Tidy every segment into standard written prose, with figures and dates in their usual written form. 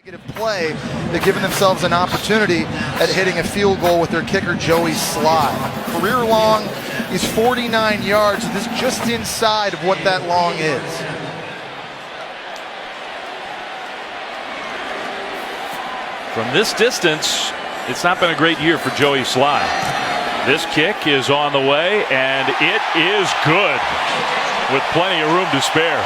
Play, they've given themselves an opportunity at hitting a field goal with their kicker Joey Slye. Career long, he's 49 yards. This is just inside of what that long is. From this distance, it's not been a great year for Joey Slye. This kick is on the way, and it is good with plenty of room to spare.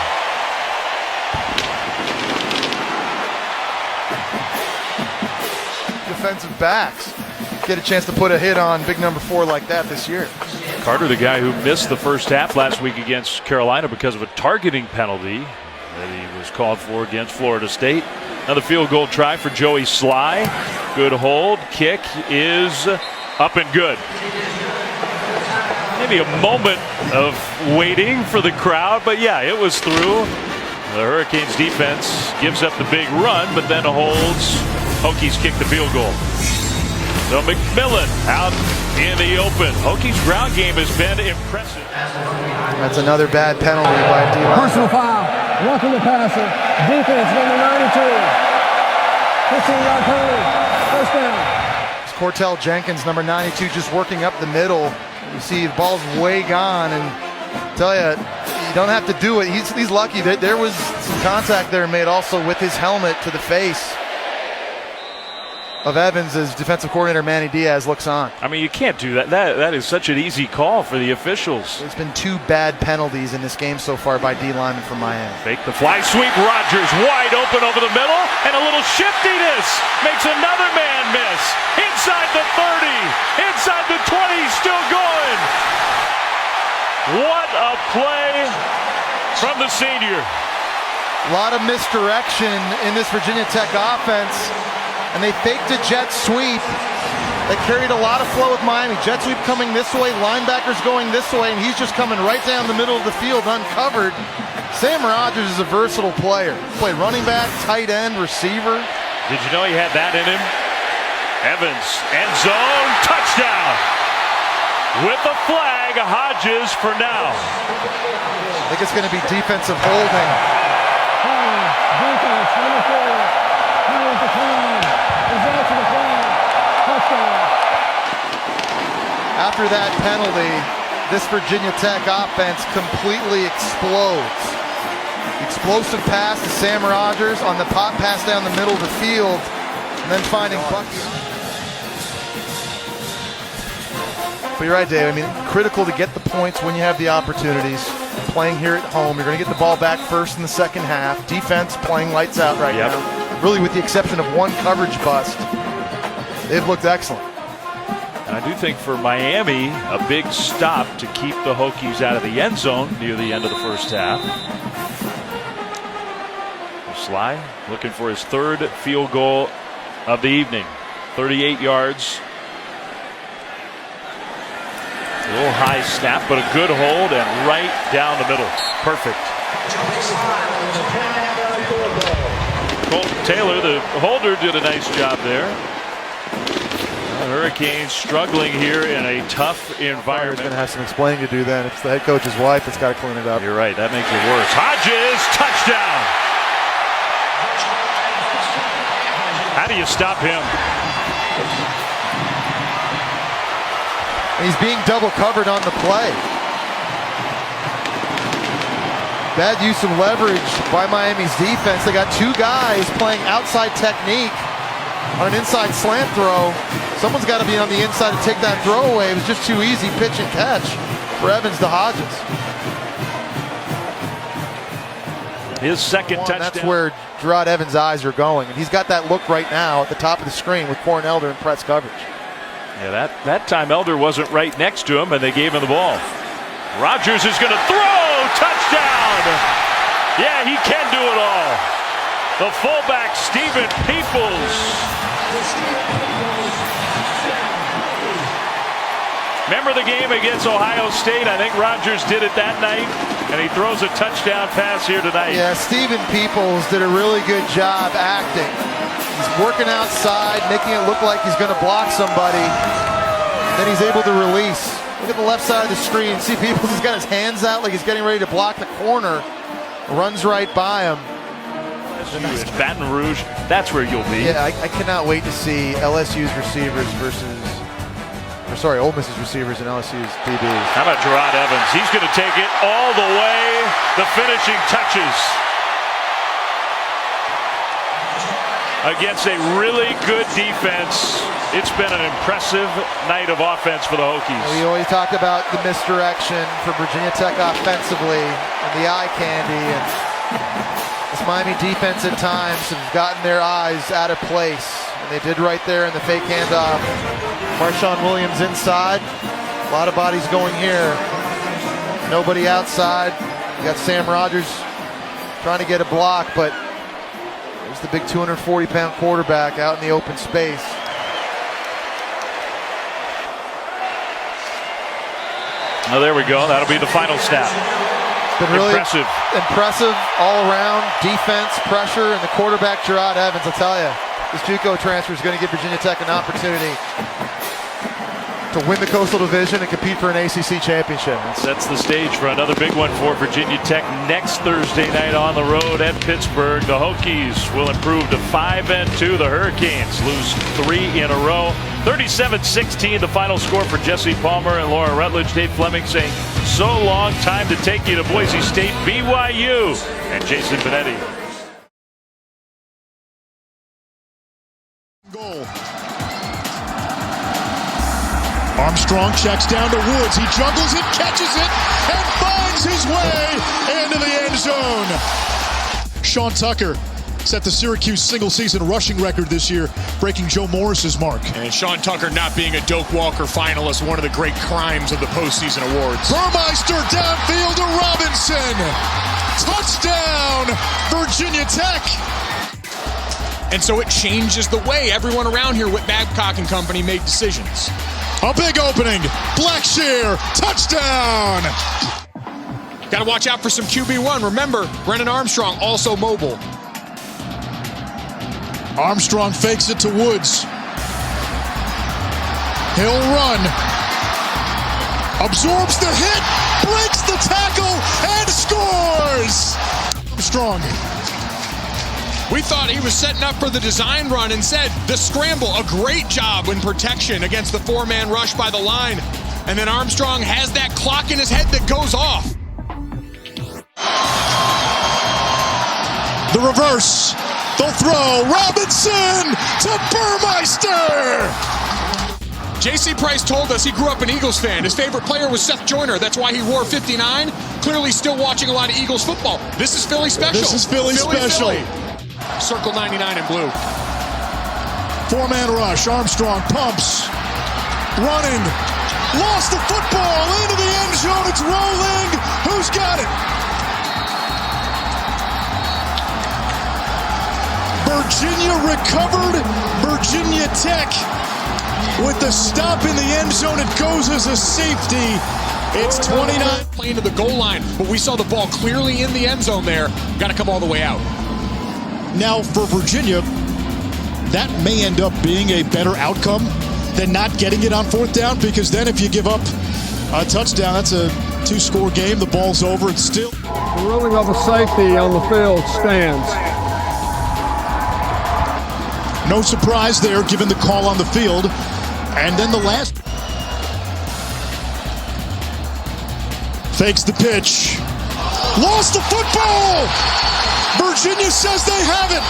Defensive backs get a chance to put a hit on big number 4 like that this year. Carter, the guy who missed the first half last week against Carolina because of a targeting penalty that he was called for against Florida State. Another field goal try for Joey Slye. Good hold. Kick is up and good. Maybe a moment of waiting for the crowd, but yeah, it was through. The Hurricanes defense gives up the big run, but then holds. Hokies kick the field goal. So McMillan out in the open. Hokies ground game has been impressive. That's another bad penalty by D-line. Personal foul. Roughing the passer. Defense number 92. 15-yard penalty. First down. It's Cortell Jenkins, number 92, just working up the middle. You see the ball's way gone, and I tell you, you don't have to do it. He's lucky that there was some contact there made also with his helmet to the face of Evans as defensive coordinator Manny Diaz looks on. I mean, you can't do that. That is such an easy call for the officials. There's been 2 bad penalties in this game so far by D-linemen from Miami. Fake the fly sweep. Rodgers wide open over the middle, and a little shiftiness makes another man miss. Inside the 30, inside the 20, still going. What a play from the senior. A lot of misdirection in this Virginia Tech offense. And they faked a jet sweep that carried a lot of flow with Miami. Jet sweep coming this way, linebackers going this way, and he's just coming right down the middle of the field uncovered. Sam Rodgers is a versatile player. Played running back, tight end, receiver. Did you know he had that in him? Evans, end zone, touchdown. With the flag, Hodges for now. I think it's going to be defensive holding. Defense number 4. Holds the flag. Results of the flag. Touchdown. After that penalty, this Virginia Tech offense completely explodes. Explosive pass to Sam Rodgers on the pop pass down the middle of the field, and then finding Bucks. But you're right, Dave. I mean, critical to get the points when you have the opportunities. Playing here at home, you're going to get the ball back first in the second half. Defense playing lights out right now. Really, with the exception of one coverage bust, they've looked excellent. And I do think for Miami, a big stop to keep the Hokies out of the end zone near the end of the first half. Slye looking for his 3rd field goal of the evening. 38 yards. A little high snap, but a good hold and right down the middle. Perfect. Colton Taylor, the holder, did a nice job there. The Hurricanes struggling here in a tough environment. Going to have some explaining to do then. It's the head coach's wife that's got to clean it up. You're right. That makes it worse. Hodges, touchdown. How do you stop him? He's being double covered on the play. Bad use of leverage by Miami's defense. They got 2 guys playing outside technique on an inside slant throw. Someone's got to be on the inside to take that throw away. It was just too easy pitch and catch for Evans to Hodges. His second touchdown. That's where Gerard Evans' eyes are going. And he's got that look right now at the top of the screen with Corn Elder in press coverage. Yeah, that time Elder wasn't right next to him, and they gave him the ball. Rodgers is going to throw. Touchdown. Yeah, he can do it all. The fullback, Stephen Peoples. Remember the game against Ohio State? I think Rodgers did it that night, and he throws a touchdown pass here tonight. Yeah, Stephen Peoples did a really good job acting. He's working outside, making it look like he's going to block somebody. Then he's able to release. Look at the left side of the screen. See Peoples, he's got his hands out like he's getting ready to block the corner. Runs right by him. LSU in Baton Rouge, that's where you'll be. Yeah, I cannot wait to see LSU's receivers Ole Miss's receivers and LSU's DBs. How about Gerard Evans? He's going to take it all the way, the finishing touches. Against a really good defense. It's been an impressive night of offense for the Hokies. We always talk about the misdirection for Virginia Tech offensively and the eye candy. And this Miami defense at times have gotten their eyes out of place. And they did right there in the fake handoff. Marshawn Williams inside. A lot of bodies going here. Nobody outside. You got Sam Rogers trying to get a block, but there's the big 240-pound quarterback out in the open space. Oh, there we go. That'll be the final snap. It's been really impressive all around. Defense, pressure, and the quarterback, Gerard Evans. I'll tell you, this JUCO transfer is going to give Virginia Tech an opportunity to win the Coastal Division and compete for an ACC championship. Sets the stage for another big one for Virginia Tech next Thursday night on the road at Pittsburgh. The Hokies will improve to 5-2. The Hurricanes lose 3 in a row. 37-16 the final score for Jesse Palmer and Laura Rutledge. Dave Fleming saying, so long, time to take you to Boise State, BYU. And Jason Benetti. Goal. Armstrong checks down to Woods. He juggles it, catches it, and finds his way into the end zone. Sean Tucker set the Syracuse single-season rushing record this year, breaking Joe Morris's mark. And Sean Tucker not being a Doak Walker finalist, one of the great crimes of the postseason awards. Burmeister downfield to Robinson. Touchdown, Virginia Tech. And so it changes the way everyone around here with Babcock and company make decisions. A big opening. Blackshear. Touchdown. Got to watch out for some QB1. Remember, Brennan Armstrong also mobile. Armstrong fakes it to Woods. He'll run. Absorbs the hit. Breaks the tackle and scores. Armstrong. We thought he was setting up for the design run. Instead, the scramble, a great job in protection against the 4-man rush by the line. And then Armstrong has that clock in his head that goes off. The reverse. The throw. Robinson to Burmeister. J.C. Price told us he grew up an Eagles fan. His favorite player was Seth Joyner. That's why he wore 59. Clearly still watching a lot of Eagles football. This is Philly special. This is Philly special. Philly. Circle 99 in blue. 4-man rush. Armstrong pumps. Running. Lost the football into the end zone. It's rolling. Who's got it? Virginia recovered. Virginia Tech with the stop in the end zone. It goes as a safety. It's 29. Playing to the goal line, but we saw the ball clearly in the end zone there. Got to come all the way out. Now for Virginia, that may end up being a better outcome than not getting it on 4th down, because then if you give up a touchdown, that's a 2-score game. The ball's over. It's still. The ruling of a safety on the field stands. No surprise there, given the call on the field. And then the last. Fakes the pitch. Lost the football! Virginia says they have it.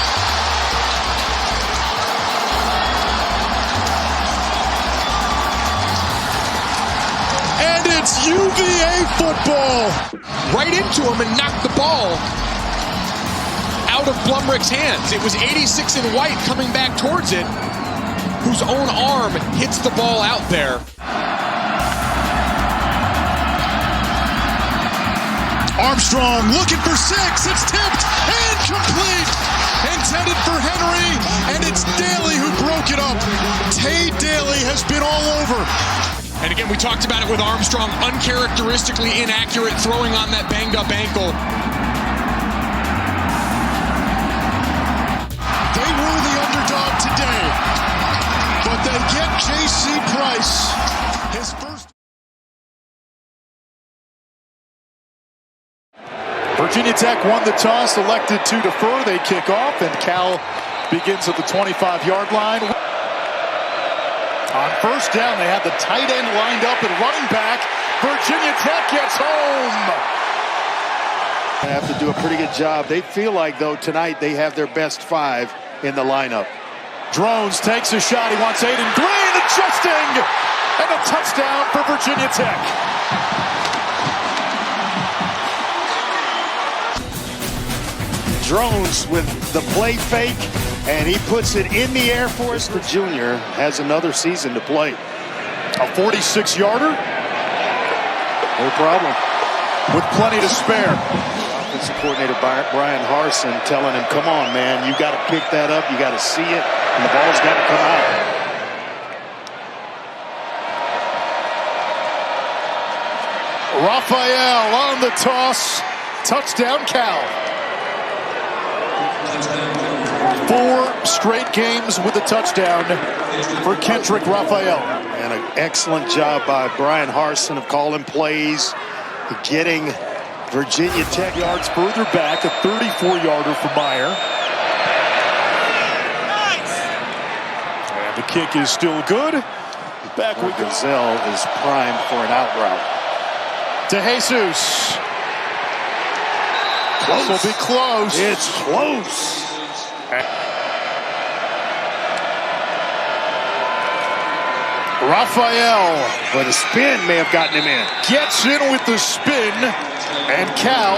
And it's UVA football. Right into him and knocked the ball out of Blumrick's hands. It was 86 in white coming back towards it, whose own arm hits the ball out there. Armstrong looking for 6. It's tipped and complete. Intended for Henry, and it's Daly who broke it up. Tay Daly has been all over. And again, we talked about it with Armstrong, uncharacteristically inaccurate throwing on that banged up ankle. They were the underdog today, but they get J.C. Price. His first. Virginia Tech won the toss, elected to defer. They kick off, and Cal begins at the 25-yard line. On first down, they had the tight end lined up and running back. Virginia Tech gets home. They have to do a pretty good job. They feel like, though, tonight they have their best 5 in the lineup. Drones takes a shot. He wants Aiden Green adjusting, and a touchdown for Virginia Tech. Drones with the play fake, and he puts it in the air for us. The junior has another season to play. A 46-yarder No problem. with plenty to spare. Offensive coordinator Brian Harsin telling him, come on, man, you got to pick that up. You got to see it, and the ball's got to come out. Raphael on the toss. Touchdown, Cal. 4 straight games with a touchdown for Kendrick Raphael. And an excellent job by Brian Harsin of calling plays, getting Virginia Tech Yards further back, a 34-yarder for Meyer. And the kick is still good. Back we go. Gazelle is primed for an out route. To Jesus. This will be close. It's close. Raphael But a spin may have gotten him in. gets in with the spin, and Cal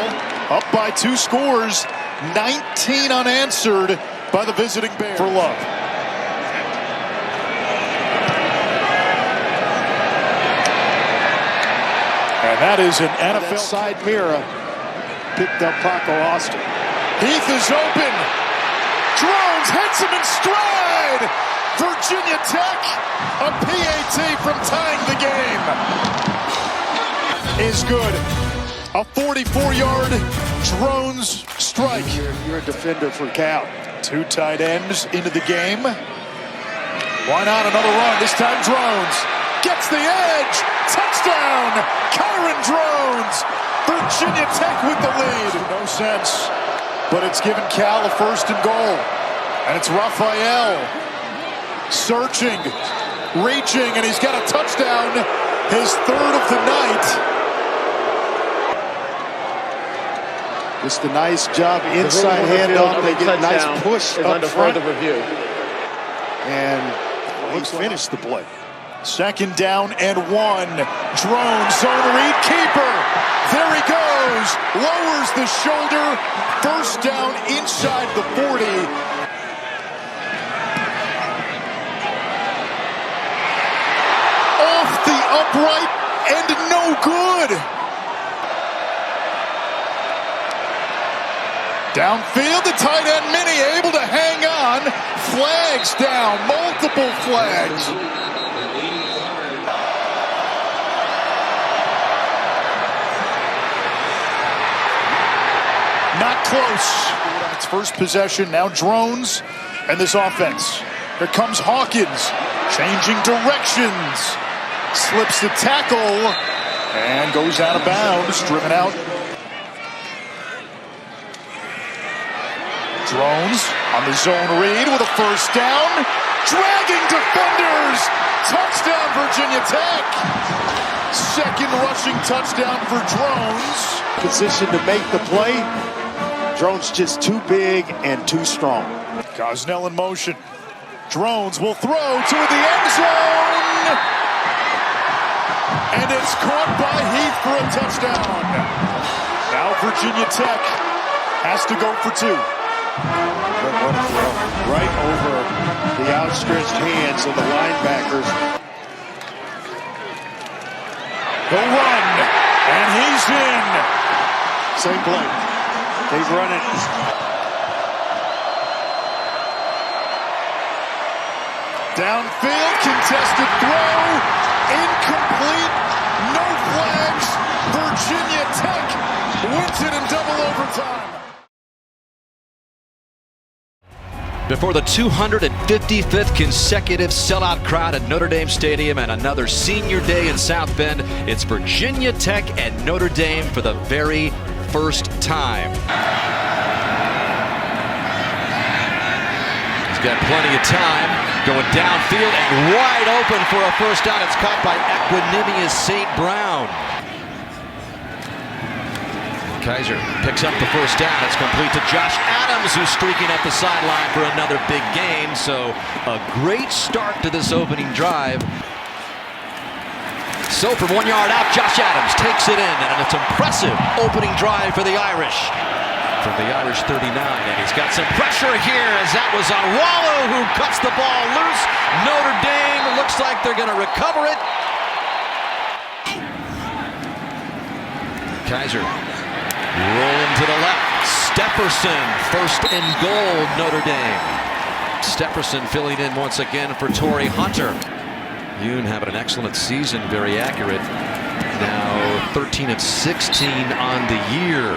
up by 2 scores, 19 unanswered by the visiting Bears. For Love. And that is an That NFL side mirror picked up Paco Austin. Heath is open. Drones hits him in stride. Virginia Tech, a PAT from tying the game. Is good. A 44-yard Drones strike. You're a defender for Cal. 2 tight ends into the game. Why not another run? This time Drones gets the edge. Touchdown, Kyron Drones. Virginia Tech with the lead. No sense, but it's given Cal a 1st and goal. And it's Raphael searching, reaching, and he's got a touchdown, his 3rd of the night. Just a nice job inside handoff. They get a nice push up front. And he finished the play. 2nd down and 1. Drone zone read, keeper. There he goes. Lowers the shoulder. 1st down inside the 40. Off the upright and no good. Downfield, the tight end Mini able to hang on. Flags down, multiple flags. Not close. On its first possession, now Drones and this offense. Here comes Hawkins, changing directions. Slips the tackle and goes out of bounds, driven out. Drones on the zone read with a 1st down. Dragging defenders. Touchdown, Virginia Tech. 2nd rushing touchdown for Drones. Position to make the play. Drones just too big and too strong. Gosnell in motion. Drones will throw to the end zone. And it's caught by Heath for a touchdown. Now Virginia Tech has to go for 2. What a throw. Right over the outstretched hands of the linebackers. He'll run, and he's in. Same play. They've run it. Downfield, contested throw, incomplete, no flags. Virginia Tech wins it in double overtime. Before the 255th consecutive sellout crowd at Notre Dame Stadium and another senior day in South Bend, it's Virginia Tech and Notre Dame for the very first time. He's got plenty of time, going downfield and wide open for a first down. It's caught by Equanimeous St. Brown. Kaiser picks up the first down. It's complete to Josh Adams, who's streaking up the sideline for another big gain. So a great start to this opening drive. So from 1 yard out, Josh Adams takes it in, and it's impressive opening drive for the Irish. From the Irish 39, and he's got some pressure here as that was Onwualu who cuts the ball loose. Notre Dame looks like they're going to recover it. Kaiser rolling to the left. Stepherson, first and goal, Notre Dame. Stepherson filling in once again for Torrey Hunter. Yoon having an excellent season, very accurate. Now 13 of 16 on the year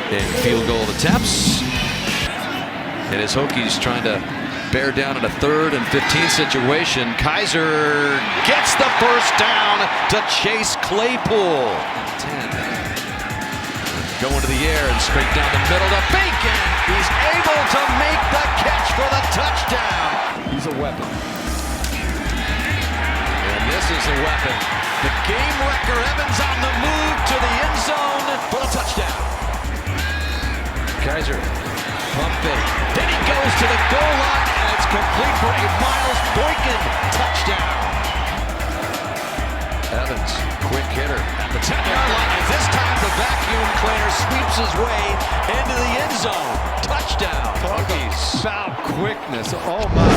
in field goal attempts. And his Hokies trying to bear down in a 3rd and 15 situation. Kaiser gets the first down to Chase Claypool. 10. Going to the air and straight down the middle to Bacon. He's able to make the catch for the touchdown. He's a weapon. And this is a weapon. The game wrecker Evans on the move to the end zone for the touchdown. Kaiser, pump fake. Then he goes to the goal line and it's complete for a Miles Boykin touchdown. Evans, quick hitter at the 10-yard line. And this time the vacuum cleaner sweeps his way into the end zone. Touchdown. Hokies. About quickness. Oh my.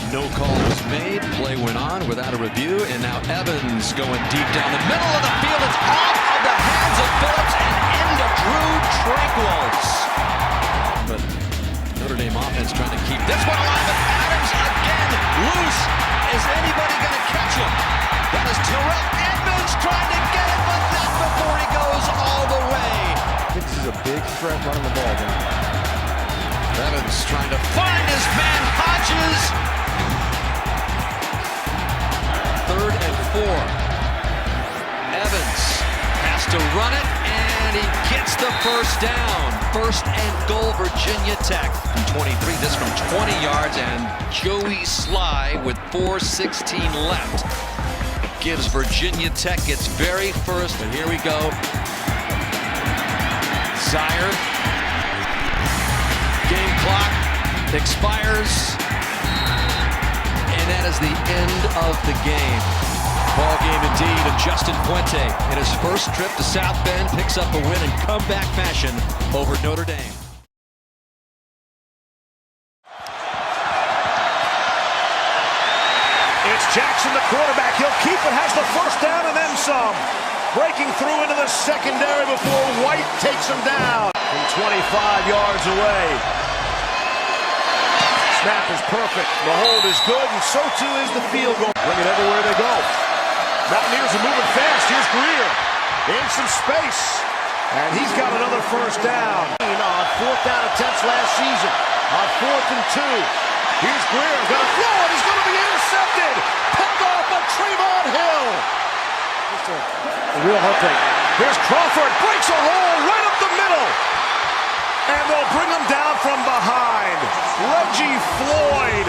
No call was made. Play went on without a review. And now Evans going deep down the middle of the field. It's off of the hands of Phillips and into Drew Tranquils. But Notre Dame offense trying to keep this one alive. But Adams again loose. Is anybody going to catch him? That is Terrell Edmonds trying to get it, but not before he goes all the way. This is a big threat running the ball, man. Evans trying to find his man Hodges. 3rd and 4. Evans has to run it, and he gets the first down. First and goal, Virginia Tech. From 23, this from 20 yards, and Joey Sly with 4:16 left. Gives Virginia Tech its very first, and here we go. Zaire. Game clock expires, and that is the end of the game. Ball game indeed, and Justin Fuente in his first trip to South Bend picks up a win in comeback fashion over Notre Dame. It's Jackson, the quarterback. He'll keep it, has the first down and then some. Breaking through into the secondary before White takes him down from 25 yards away. Snap is perfect. The hold is good, and so too is the field goal. Bring it everywhere they go. Mountaineers are moving fast. Here's Greer in some space, and he's got another first down. On 4th down attempts last season. On 4th and 2. Here's Greer, gonna throw it, he's gonna be intercepted! Picked off by Trayvon Hill! Just a real heartbreak. Here's Crawford, breaks a hole right up the middle! And they'll bring him down from behind. Reggie Floyd.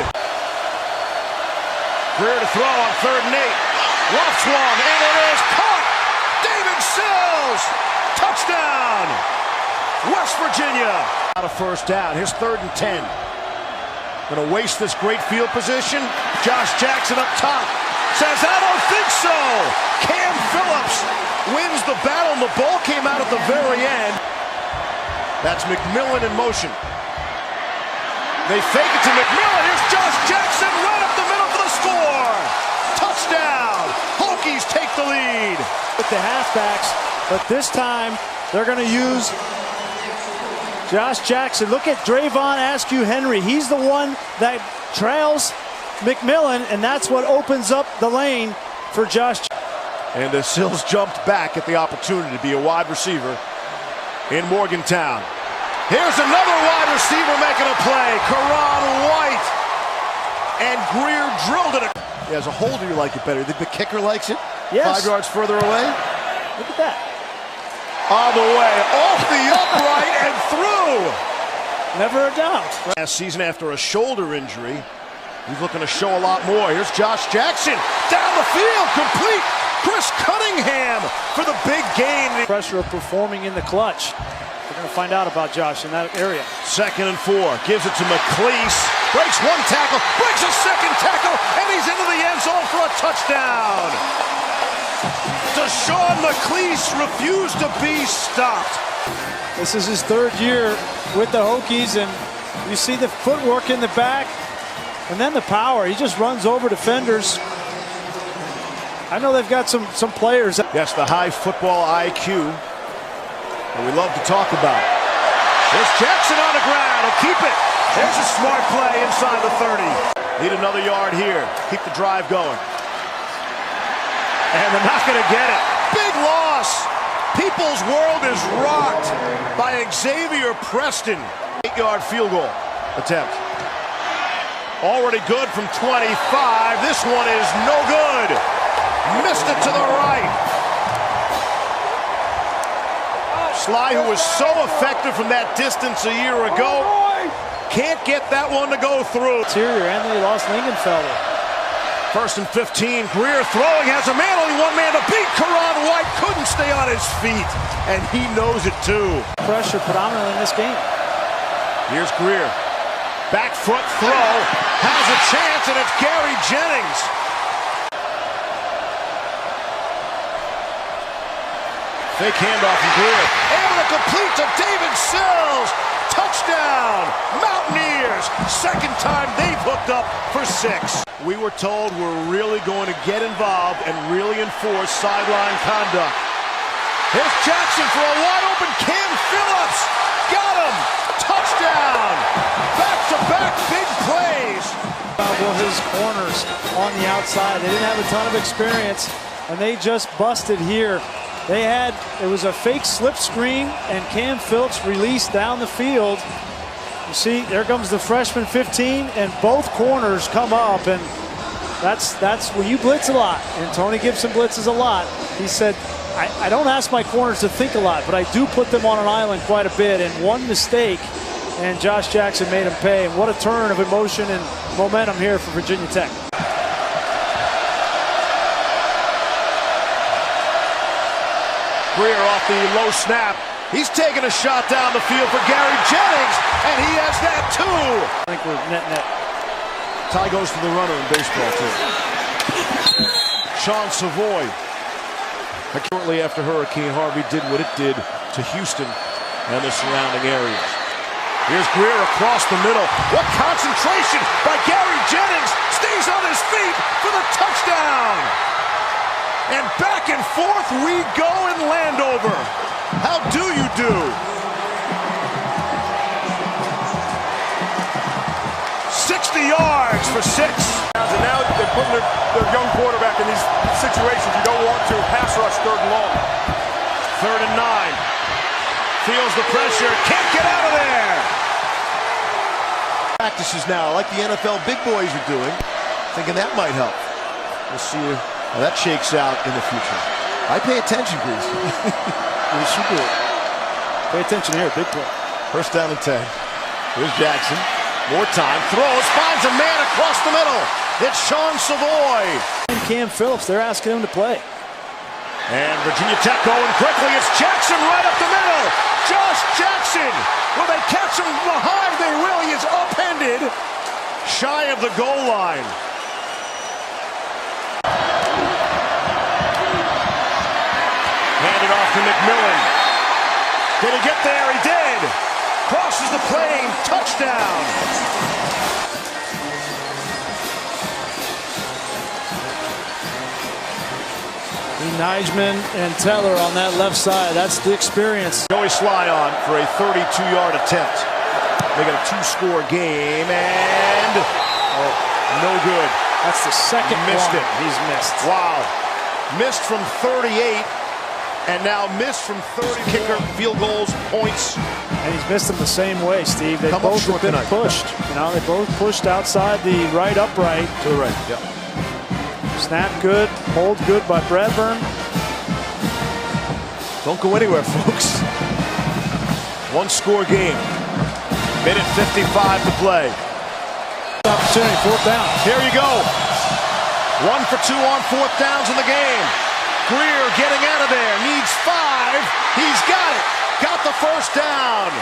Greer to throw on 3rd and 8. Lofts one, and it is caught! David Sills! Touchdown! West Virginia! Out of first down, here's 3rd and 10. Gonna waste this great field position. Josh Jackson up top. Says, I don't think so. Cam Phillips wins the battle, and the ball came out at the very end. That's McMillan in motion. They fake it to McMillan. Here's Josh Jackson right up the middle for the score. Touchdown. Hokies take the lead. With the halfbacks, but this time they're gonna use Josh Jackson. Look at Drayvon Askew-Henry. He's the one that trails McMillan, and that's what opens up the lane for Josh. And Sills jumped back at the opportunity to be a wide receiver in Morgantown. Here's another wide receiver making a play. Karan White. And Greer drilled it. Yeah, as a holder, you like it better. The kicker likes it? Yes. 5 yards further away? Look at that. On the way, off the upright and through. Never a doubt. Last season after a shoulder injury, he's looking to show a lot more. Here's Josh Jackson down the field, complete. Chris Cunningham for the big gain. Pressure of performing in the clutch. We're going to find out about Josh in that area. 2nd and 4, gives it to McLeese, breaks one tackle, breaks a second tackle, and he's into the end zone for a touchdown. Deshaun McLeese refused to be stopped. This is his 3rd year with the Hokies, and you see the footwork in the back, and then the power. He just runs over defenders. I know they've got some players. Yes, the high football IQ that we love to talk about. There's Jackson on the ground. He'll keep it. There's a smart play inside the 30. Need another yard here. Keep the drive going. And they're not going to get it. Big loss. People's world is rocked by Xavier Preston. 8-yard field goal attempt. Already good from 25. This one is no good. Missed it to the right. Sly, who was so effective from that distance a year ago, can't get that one to go through. Interior, and they lost Lingenfelder. 1st and 15. Greer throwing, has a man, only one man to beat. Karan White couldn't stay on his feet, and he knows it too. Pressure predominantly in this game. Here's Greer. Back foot throw, has a chance, and it's Gary Jennings. Fake handoff from Greer. Able to complete to David Sills. Touchdown, Mountaineers. 2nd time they've hooked up for 6. We were told we're really going to get involved and really enforce sideline conduct. Here's Jackson for a wide open Cam Phillips. Got him. Touchdown. Back-to-back big plays. Well, his corners on the outside. They didn't have a ton of experience, and they just busted here. It was a fake slip screen, and Cam Phillips released down the field. You see, there comes the freshman 15, and both corners come up, and that's when you blitz a lot. And Tony Gibson blitzes a lot. He said, I don't ask my corners to think a lot, but I do put them on an island quite a bit. And one mistake, and Josh Jackson made him pay. And what a turn of emotion and momentum here for Virginia Tech. Greer off the low snap. He's taking a shot down the field for Gary Jennings, and he has that too. I think we're net. Ty goes to the runner in baseball too. Sean Savoy. Shortly after Hurricane Harvey did what it did to Houston and the surrounding areas. Here's Greer across the middle. What concentration by Gary Jennings. Stays on his feet for the touchdown. And back and forth we go in Landover. How do you do? 60 yards for 6. And now they're putting their young quarterback in these situations. You don't want to pass rush 3rd and long. 3rd and 9. Feels the pressure. Can't get out of there. Practices now, like the NFL big boys are doing. Thinking that might help. We'll see how that shakes out in the future. I pay attention, Grease. You should do it. Pay attention here, big play. 1st down and 10. Here's Jackson. More time. Throws. Finds a man across the middle. It's Sean Savoy. And Cam Phillips, they're asking him to play. And Virginia Tech going quickly. It's Jackson right up the middle. Josh Jackson. Will they catch him behind? They will. He is upended. Shy of the goal line. Handed off to McMillan. Did he get there? He did. Crosses the plane. Touchdown. Nijman and Teller on that left side. That's the experience. Joey Sly on for a 32-yard attempt. They got a 2-score game, and no good. That's the second Missed one it. he's missed. Wow. Missed from 38, and now missed from 30. Kicker, field goals, points. And he's missed them the same way, Steve. They Come up both have short been tonight. pushed. You know, they both pushed outside the right upright. To the right, yeah. Snap good, hold good by Bradburn. Don't go anywhere, folks. One-score game. Minute 55 to play. Opportunity, fourth down. Here you go. 1 for 2 on fourth downs in the game. Greer getting out of there. Needs 5. He's got it. Got the first down.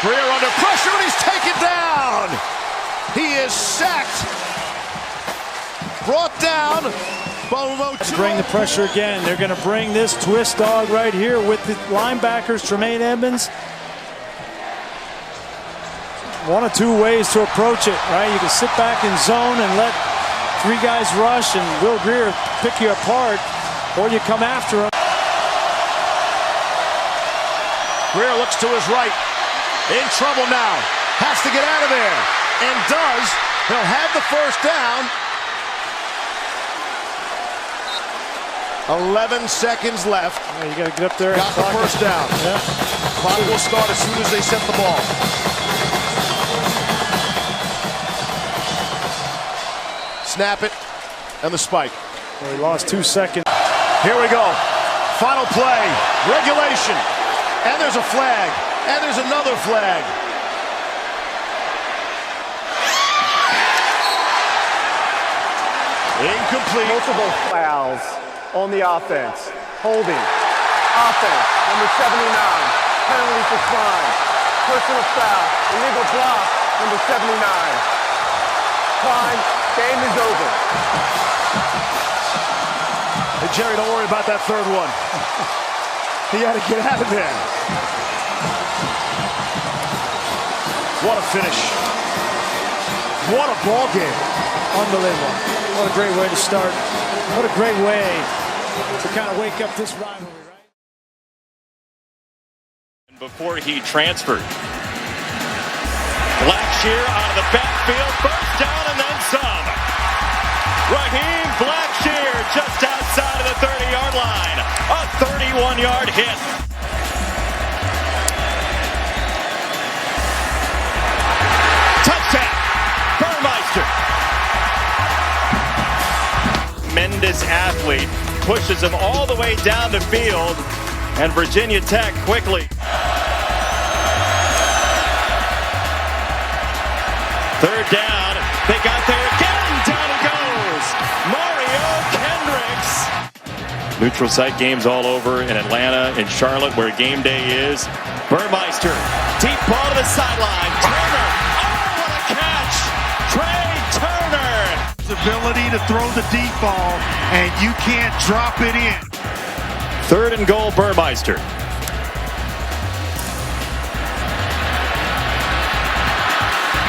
Greer under pressure, and he's taken down. He is sacked. Brought down. Bring the pressure again. They're going to bring this twist dog right here with the linebackers, Tremaine Edmonds. One of two ways to approach it, right? You can sit back in zone and let 3 guys rush and Will Greer pick you apart, or you come after him. Greer looks to his right. In trouble now. Has to get out of there. And does. He'll have the first down. 11 seconds left. Yeah, you got to get up there. Got the first down. Yeah. Clock will start as soon as they set the ball. Snap it, and the spike. Well, he lost 2 seconds. Here we go. Final play. Regulation. And there's a flag. And there's another flag. Incomplete. Multiple fouls on the offense. Holding. Offense, number 79. Penalty for crime. Personal foul. Illegal block, number 79. Crime. Game is over. Hey, Jerry, don't worry about that third one. He had to get out of there. What a finish. What a ball game. Unbelievable. What a great way to start. What a great way to kind of wake up this rivalry, right? Before he transferred. Blackshear out of the backfield, first down and then some. Raheem Blackshear just outside of the 30-yard line. A 31-yard hit. Touchdown, Burmeister. Tremendous athlete, pushes him all the way down the field, and Virginia Tech quickly. Third down, they got there again, down it goes, Mario Kendricks. Neutral site games all over in Atlanta, in Charlotte, where game day is. Burmeister, deep ball to the sideline, Turner, oh, what a catch, Trey Turner. His ability to throw the deep ball, and you can't drop it in. 3rd and goal, Burmeister.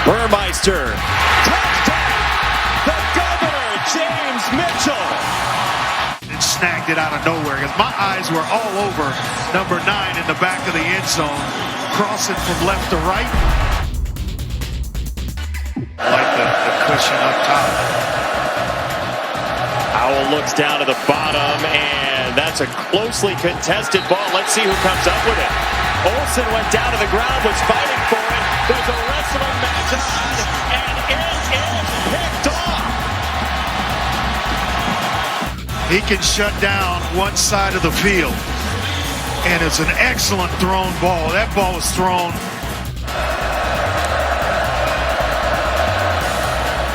Burmeister, touchdown! The governor, James Mitchell. And snagged it out of nowhere because my eyes were all over number 9 in the back of the end zone, crossing from left to right. Like the cushion up top. Howell looks down to the bottom, and that's a closely contested ball. Let's see who comes up with it. Olsen went down to the ground, was fighting for it. There's a wrestling match on, and it is picked off. He can shut down one side of the field, and it's an excellent thrown ball. That ball was thrown.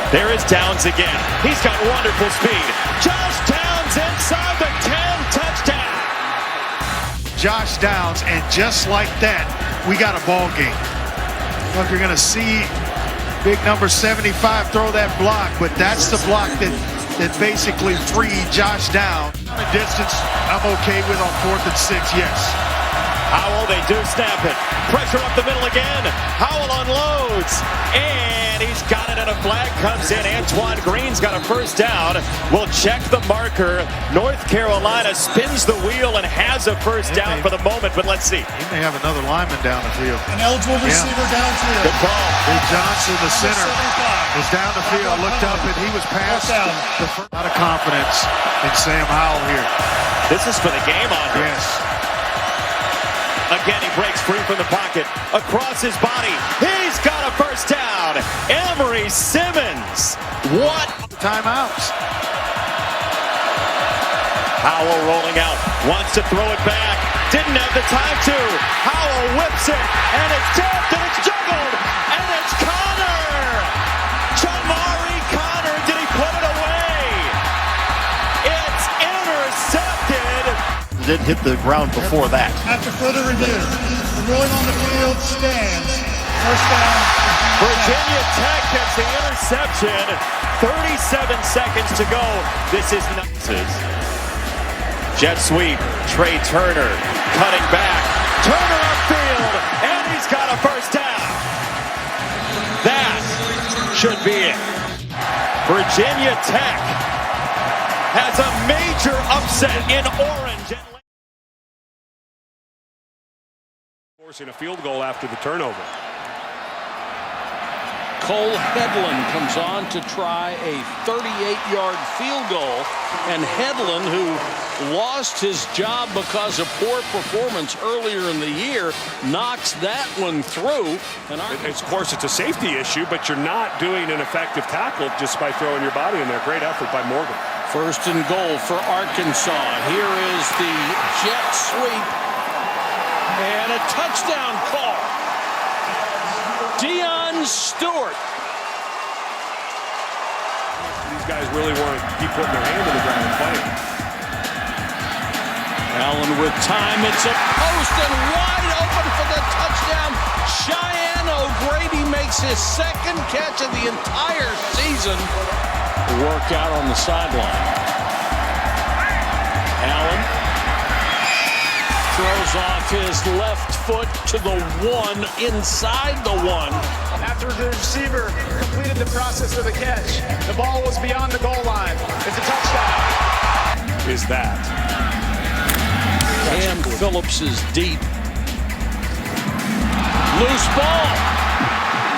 There is Downs again. He's got wonderful speed. Josh Downs inside the 10, touchdown. Josh Downs, and just like that, we got a ball game. Look, you're going to see big number 75 throw that block, but that's the block that basically freed Josh Downs. The distance, I'm okay with on 4th and 6, yes. Howell, they do snap it. Pressure up the middle again. Howell unloads, and he's got it, and a flag comes in. Antoine Green's got a first down. We'll check the marker. North Carolina spins the wheel and has a first down for the moment, but let's see. He may have another lineman down the field. An eligible receiver downfield. Good call. Big Johnson, the center, was down the field. Looked up, and he was past. A lot of confidence in Sam Howell here. This is for the game on here. Yes. Again, he breaks free from the pocket. Across his body. He's got a first down. Emery Simmons. What? Timeouts. Howell rolling out, wants to throw it back, didn't have the time to. Howell whips it, and it's tipped, and it's juggled, and it's Connor! Jamari Connor, did he put it away? It's intercepted! Didn't hit the ground before that. After further review, the ruling on the field stands. First down. Virginia Tech gets the interception. 37 seconds to go. This is jet sweep. Trey Turner cutting back. Turner upfield, and he's got a first down. That should be it. Virginia Tech has a major upset in Orange. Forcing a field goal after the turnover. Cole Hedlund comes on to try a 38-yard field goal, and Hedlund, who lost his job because of poor performance earlier in the year, knocks that one through. And of course, it's a safety issue, but you're not doing an effective tackle just by throwing your body in there. Great effort by Morgan. First and goal for Arkansas. Here is the jet sweep and a touchdown call. Deion Stewart. These guys really want to keep putting their hand in the ground and playing. Allen with time. It's a post and wide open for the touchdown. Cheyenne O'Grady makes his second catch of the entire season. Work out on the sideline. Allen throws off his left foot to the one, inside the one. After the receiver completed the process of the catch, the ball was beyond the goal line. It's a touchdown. Is that? Cam Phillips is deep. Loose ball.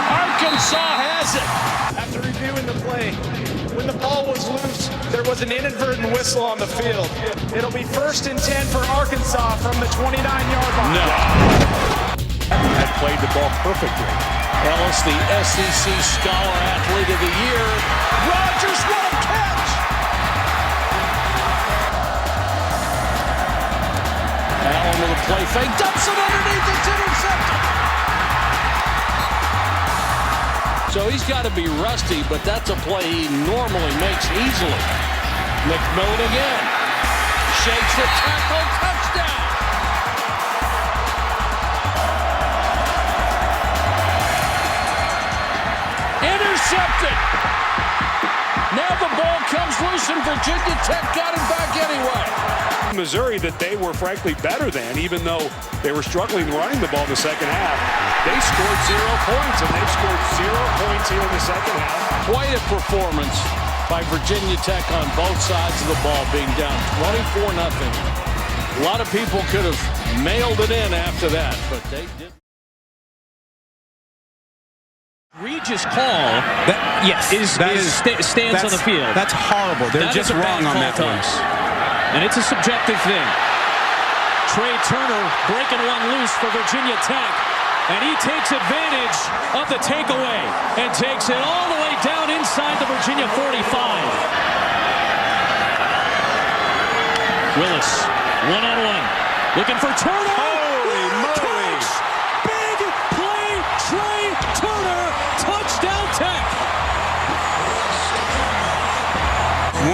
Arkansas has it. After reviewing the play, when the ball was loose, there was an inadvertent whistle on the field. It'll be 1st and 10 for Arkansas from the 29-yard line. No. Had played the ball perfectly. Ellis, the SEC Scholar Athlete of the Year. Rodgers, what a catch! Allen with a play fake, dumps it underneath, it's intercepted. So he's got to be rusty, but that's a play he normally makes easily. McMillan again. Shakes the tackle, touchdown! Intercepted! Now the ball comes loose and Virginia Tech got it back anyway. Missouri that they were frankly better than, even though they were struggling running the ball in the second half. They scored 0 points, and they've scored 0 points here in the second half. Quite a performance by Virginia Tech on both sides of the ball, being down 24-0. A lot of people could have mailed it in after that, but they didn't. Egregious call. Stands on the field. That's horrible. They're just wrong on that one. And it's a subjective thing. Trey Turner breaking one loose for Virginia Tech. And he takes advantage of the takeaway and takes it all the way down inside the Virginia 45. Willis, one-on-one. Looking for Turner. Holy moly. Big play, Trey Turner. Touchdown Tech.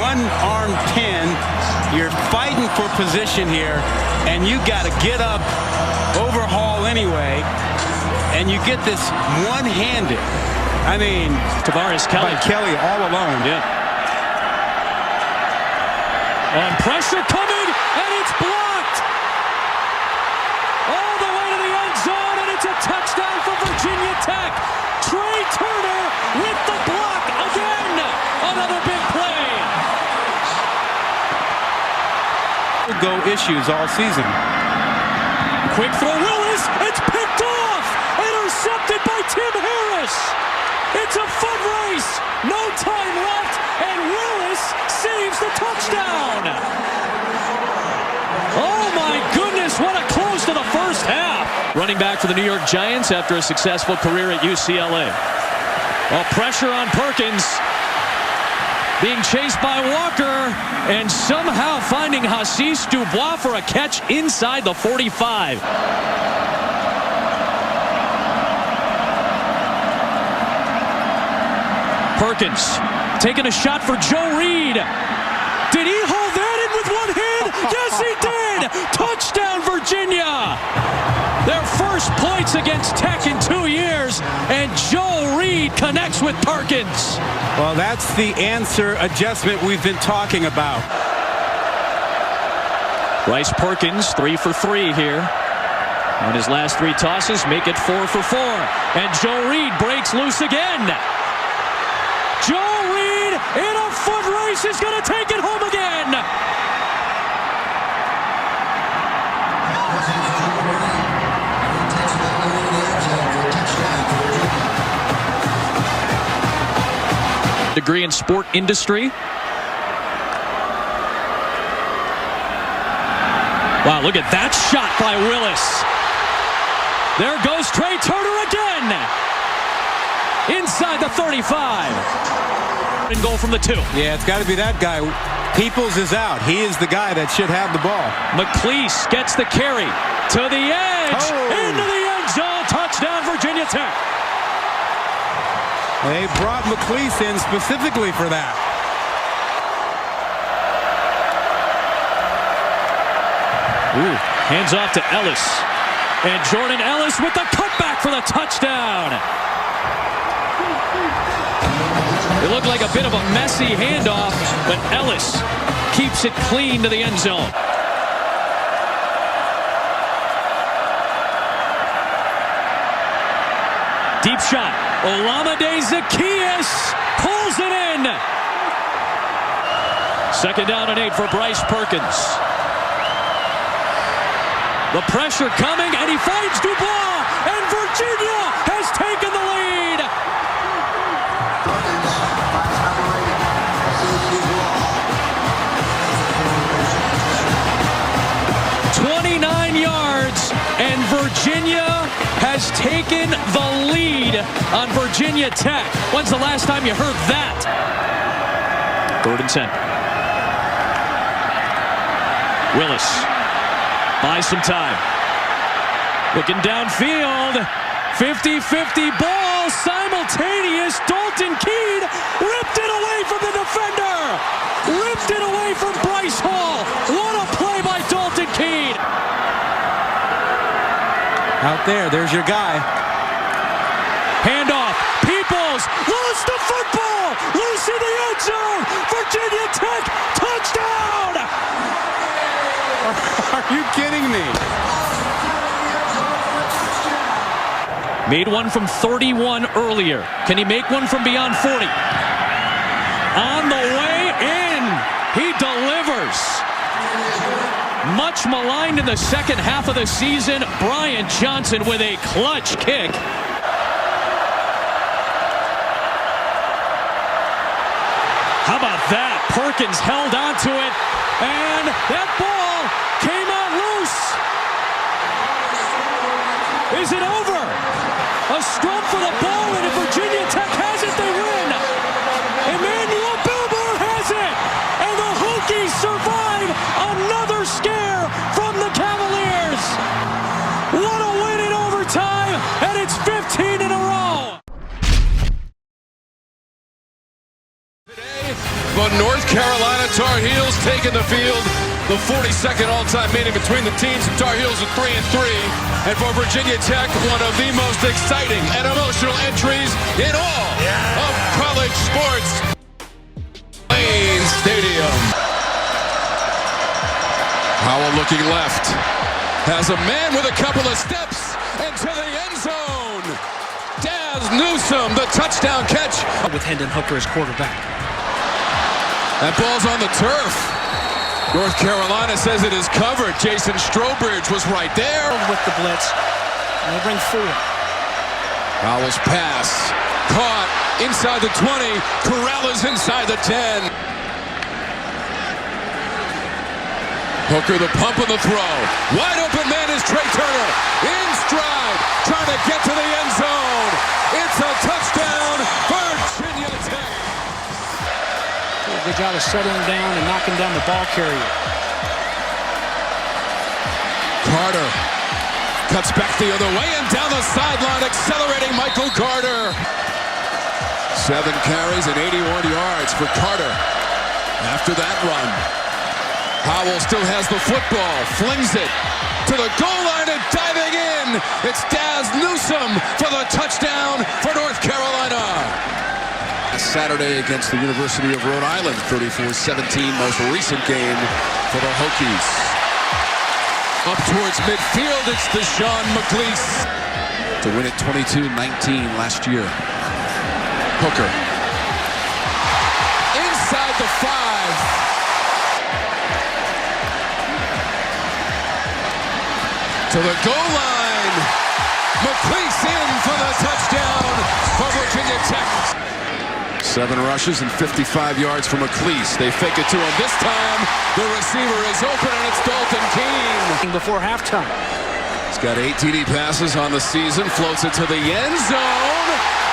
One-arm pin. You're fighting for position here, and you got to get up, overhaul anyway, and you get this one-handed. I mean, Tavares Kelly. By Kelly all alone. Yeah. On pressure coming, and it's blocked. All the way to the end zone, and it's a touchdown for Virginia Tech. Trey Turner with the block again. Another big play. Go issues all season. Quick throw, Willis. It's picked off. Intercepted by Tim Harris. It's a foot race. No time left, and Willis saves the touchdown. Oh my goodness, what a close to the first half. Running back for the New York Giants after a successful career at UCLA. Well, pressure on Perkins. being chased by Walker and somehow finding Hassis Dubois for a catch inside the 45. Perkins taking a shot for Joe Reed. Did he hold that in with one hand? Yes, he did! Touchdown, Virginia! Their first points against Tech in 2 years, and Joe Reed connects with Perkins. Well, that's the answer adjustment we've been talking about. Bryce Perkins, 3 for 3 here. On his last 3 tosses, make it 4 for 4. And Joe Reed breaks loose again. Joe Reed in a foot race is going to take it home again. Degree in sport industry. Wow, look at that shot by Willis. There goes Trey Turner again. Inside the 35. And goal from the 2. Yeah, it's got to be that guy. Peoples is out. He is the guy that should have the ball. McLeese gets the carry to the edge. Into the end zone. Touchdown, Virginia Tech. They brought McLeese in specifically for that. Ooh, hands off to Ellis. And Jordan Ellis with the cutback for the touchdown. It looked like a bit of a messy handoff, but Ellis keeps it clean to the end zone. Deep shot. Olamide Zaccheaus pulls it in. 2nd down and 8 for Bryce Perkins. The pressure coming, and he finds Dubois, and Virginia has taken the lead. And Virginia has taken the lead on Virginia Tech. When's the last time you heard that? 3rd and 10. Willis buys some time. Looking downfield. 50-50 ball. Simultaneous. Dalton Keene ripped it away from the defender. Ripped it away from Bryce Hall. What a play by Dalton Keene. Out there's your guy. Handoff. Peoples lost the football. Loose in the end zone. Virginia Tech touchdown. Are you kidding me? Made one from 31 earlier. Can he make one from beyond 40? On the way in. He delivers. Much maligned in the second half of the season, Brian Johnson with a clutch kick. How about that? Perkins held onto it, and that ball came out loose. Is it over? A scrum for the ball, and if Virginia Tech has it, they win. Emmanuel Billboard has it, and the Hokies survive another scare from the Cavaliers. What a win in overtime, and it's 15 in a row. The North Carolina Tar Heels taking the field. The 42nd all-time meeting between the teams. The Tar Heels are 3-3. And for Virginia Tech, one of the most exciting and emotional entries in all of college sports. Lane Stadium. Howell looking left. Has a man with a couple of steps into the end zone. Daz Newsome, the touchdown catch. With Hendon Hooker as quarterback. That ball's on the turf. North Carolina says it is covered. Jason Strowbridge was right there. With the blitz. And they bring 4. Howell's pass. Caught inside the 20. Corrales inside the 10. Hooker the pump of the throw. Wide open man is Trey Turner. In stride. Trying to get to the end zone. It's a touchdown, Virginia Tech. Good job of settling down and knocking down the ball carrier. Carter cuts back the other way and down the sideline, accelerating Michael Carter. 7 carries and 81 yards for Carter. After that run, Howell still has the football, flings it to the goal line and diving in. It's Daz Newsome for the touchdown for North Carolina. Saturday against the University of Rhode Island, 34-17, most recent game for the Hokies. Up towards midfield, it's Deshaun McLeese to win it 22-19 last year. Hooker inside the 5 to the goal line. McLeese in for the touchdown for Virginia Tech. 7 rushes and 55 yards for McLeese. They fake it to him. This time, the receiver is open, and it's Dalton Keene. Before halftime. He's got 8 TD passes on the season. Floats it to the end zone.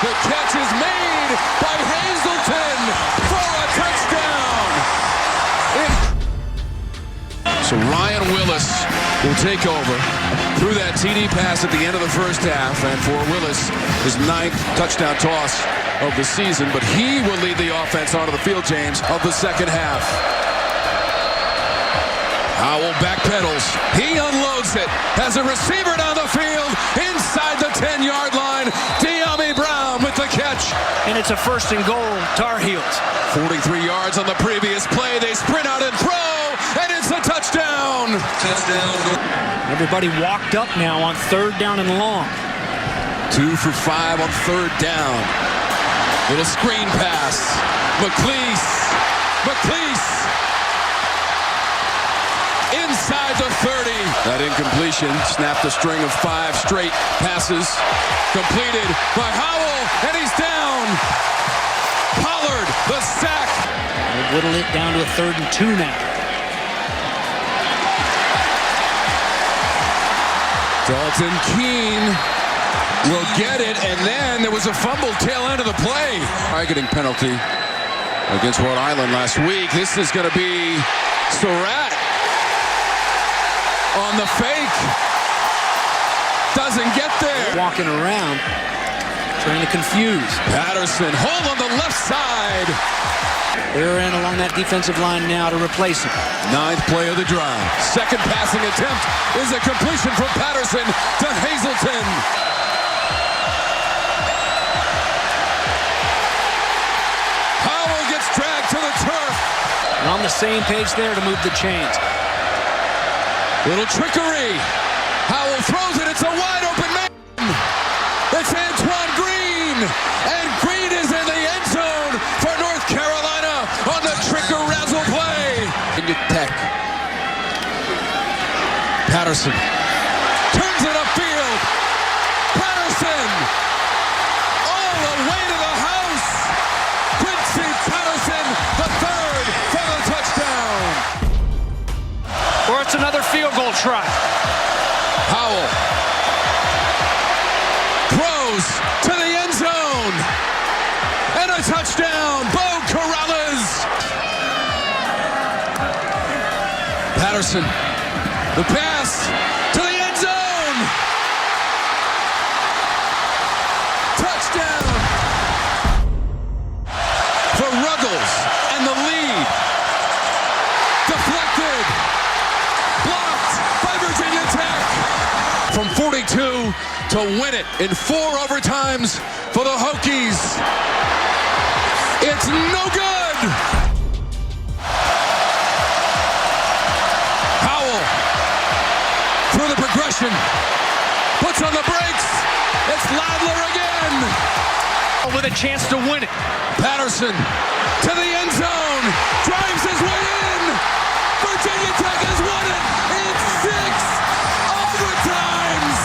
The catch is made by Hazelton for a touchdown. So Ryan Willis will take over through that TD pass at the end of the first half. And for Willis, his 9th touchdown toss of the season, but he will lead the offense onto the field, James, of the second half. Howell backpedals. He unloads it. Has a receiver down the field inside the 10-yard line. De'Ami Brown with the catch. And it's a 1st and goal, Tar Heels. 43 yards on the previous play. They sprint out and throw, and it's a touchdown. Everybody walked up now on 3rd down and long. 2 for 5 on 3rd down. Little screen pass. McLeese. Inside the 30. That incompletion snapped a string of 5 straight passes. Completed by Howell, and he's down. Pollard, the sack. They whittle it down to a 3rd and 2 now. Dalton Keene will get it, and then there was a fumble tail end of the play. Targeting penalty against Rhode Island last week. This is going to be Surratt on the fake. Doesn't get there. Walking around, trying to confuse. Patterson, hold on the left side. They're in along that defensive line now to replace him. 9th play of the drive. Second passing attempt is a completion from Patterson to Hazelton. Howell gets dragged to the turf. And on the same page there to move the chains. Little trickery. Howell throws it. It's a wide open man. It's Antoine Green. And Green is in the end zone for North Carolina on the trick-a-razzle play. Virginia Tech. Patterson turns it upfield. Patterson all the way to the house. Quincy Patterson, the 3rd for the touchdown. Or it's another field goal try. Howell throws to the end zone. And a touchdown, Bo Corrales. Patterson, the pass to the end zone. Touchdown for Ruggles, and the lead. Deflected. Blocked by Virginia Tech. From 42 to win it in 4 overtimes for the Hokies. It's no good. Howell through the progression. Puts on the brakes. It's Ladler again. With a chance to win it. Patterson to the end zone. Drives his way in. Virginia Tech has won it in 6 overtimes.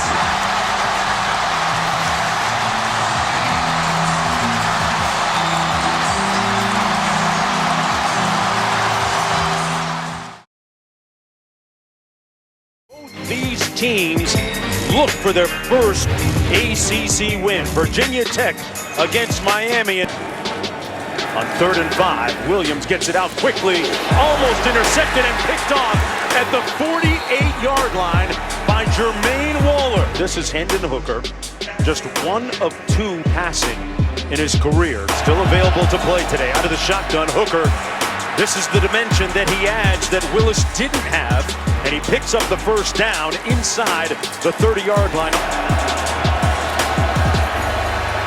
These teams look for their first ACC win. Virginia Tech against Miami. On 3rd and 5, Williams gets it out quickly, almost intercepted and picked off at the 48-yard line by Jermaine Waller. This is Hendon Hooker, just 1 of 2 passing in his career. Still available to play today. Out of the shotgun, Hooker. This is the dimension that he adds that Willis didn't have, and he picks up the first down inside the 30-yard line.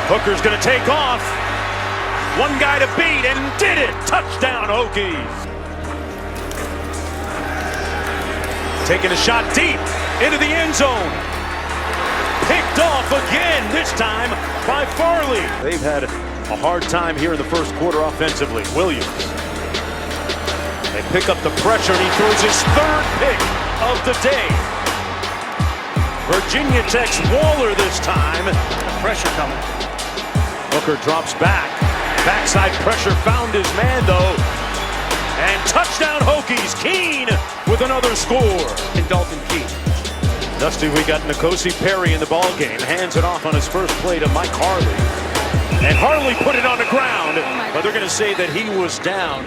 Hooker's going to take off. One guy to beat and did it. Touchdown, Hokies. Taking a shot deep into the end zone. Picked off again, this time by Farley. They've had a hard time here in the first quarter offensively. Williams. They pick up the pressure and he throws his 3rd pick of the day. Virginia Tech's Waller this time. Pressure coming. Hooker drops back. Backside pressure found his man though. And touchdown Hokies. Keene with another score. And Dalton Keene. Dusty, we got N'Kosi Perry in the ball game. Hands it off on his first play to Mike Harley. And Harley put it on the ground. But they're going to say that he was down.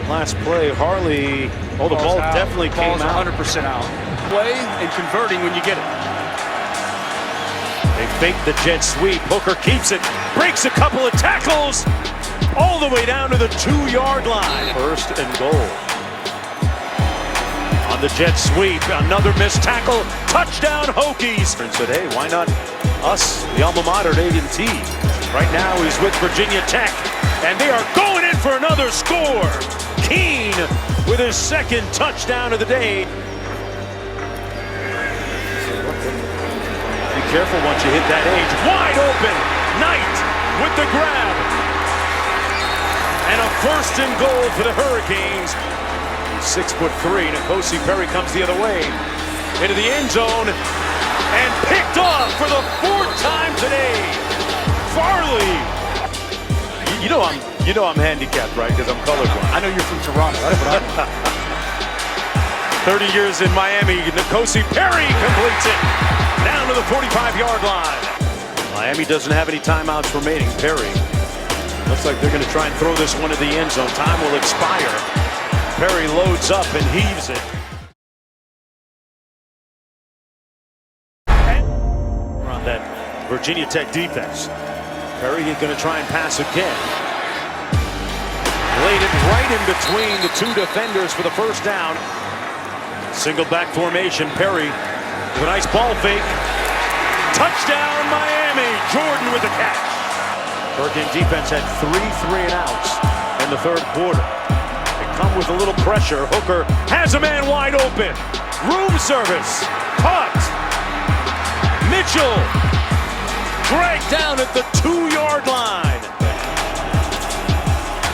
Last play, Harley. Oh, the ball definitely came out. 100% out. Play and converting when you get it. They fake the jet sweep. Hooker keeps it. Breaks a couple of tackles. All the way down to the 2-yard line. 1st and goal. On the jet sweep, another missed tackle. Touchdown Hokies. And said, hey, why not us, the alma mater at A&T? Right now he's with Virginia Tech. And they are going in for another score. Keene with his 2nd touchdown of the day. Be careful once you hit that age. Wide open. Knight with the grab. And a 1st and goal for the Hurricanes. 6'3", N'Kosi Perry comes the other way. Into the end zone. And picked off for the 4th time today. Farley. You know I'm handicapped, right? Because I'm colorblind. I know you're from Toronto. That's what I know. 30 years in Miami. N'Kosi Perry completes it. Down to the 45-yard line. Miami doesn't have any timeouts remaining. Perry. Looks like they're going to try and throw this one to the end zone. Time will expire. Perry loads up and heaves it. On that Virginia Tech defense. Perry is going to try and pass again. Laid it right in between the 2 defenders for the first down. Single back formation. Perry with a nice ball fake. Touchdown Miami. Jordan with the catch. Hurricane defense had 3 3-and-outs in the 3rd quarter. They come with a little pressure. Hooker has a man wide open. Room service. Caught. Mitchell dragged down at the 2-yard line.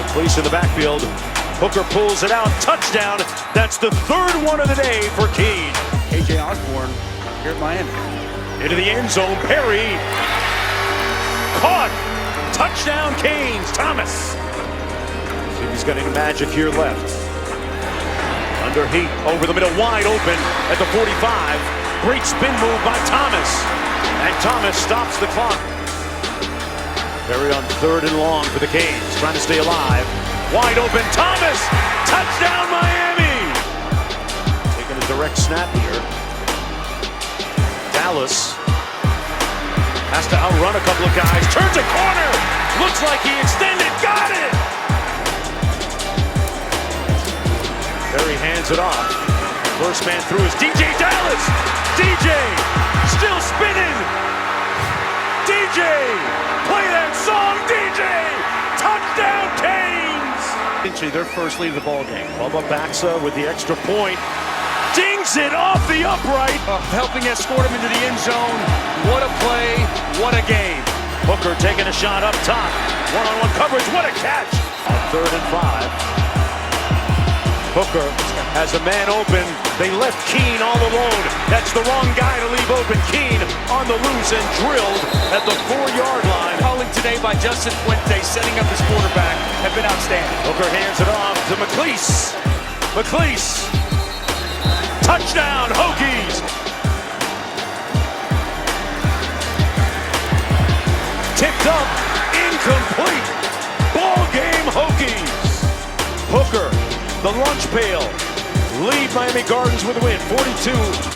The police in the backfield. Hooker pulls it out. Touchdown. That's the 3rd one of the day for Keene. A.J. Osborne here at Miami. Into the end zone. Perry. Caught. Touchdown Canes. Thomas. See if he's got any magic here left. Under heat. Over the middle. Wide open at the 45. Great spin move by Thomas. And Thomas stops the clock. Perry on 3rd and long for the Canes. Trying to stay alive. Wide open. Thomas. Touchdown Miami. Taking a direct snap here. Dallas has to outrun a couple of guys. Turns a corner. Looks like he extended. Got it. Perry hands it off. First man through is DJ Dallas. DJ still spinning. DJ. Play that song, DJ. Touchdown Canes. Their first lead of the ball game. Bubba Baxa with the extra point. Dings it off the upright. Helping escort him into the end zone. What a play. What a game. Hooker taking a shot up top. One-on-one coverage. What a catch. On 3rd and 5. Hooker has a man open. They left Keene all alone. That's the wrong guy to leave open. Keene on the loose and drilled at the 4-yard line. Calling today by Justin Fuente, setting up his quarterback, have been outstanding. Hooker hands it off to McLeese. McLeese. Touchdown, Hokies. Tipped up, incomplete. Ball game, Hokies. the lunch pail lead Miami Gardens with a win, 42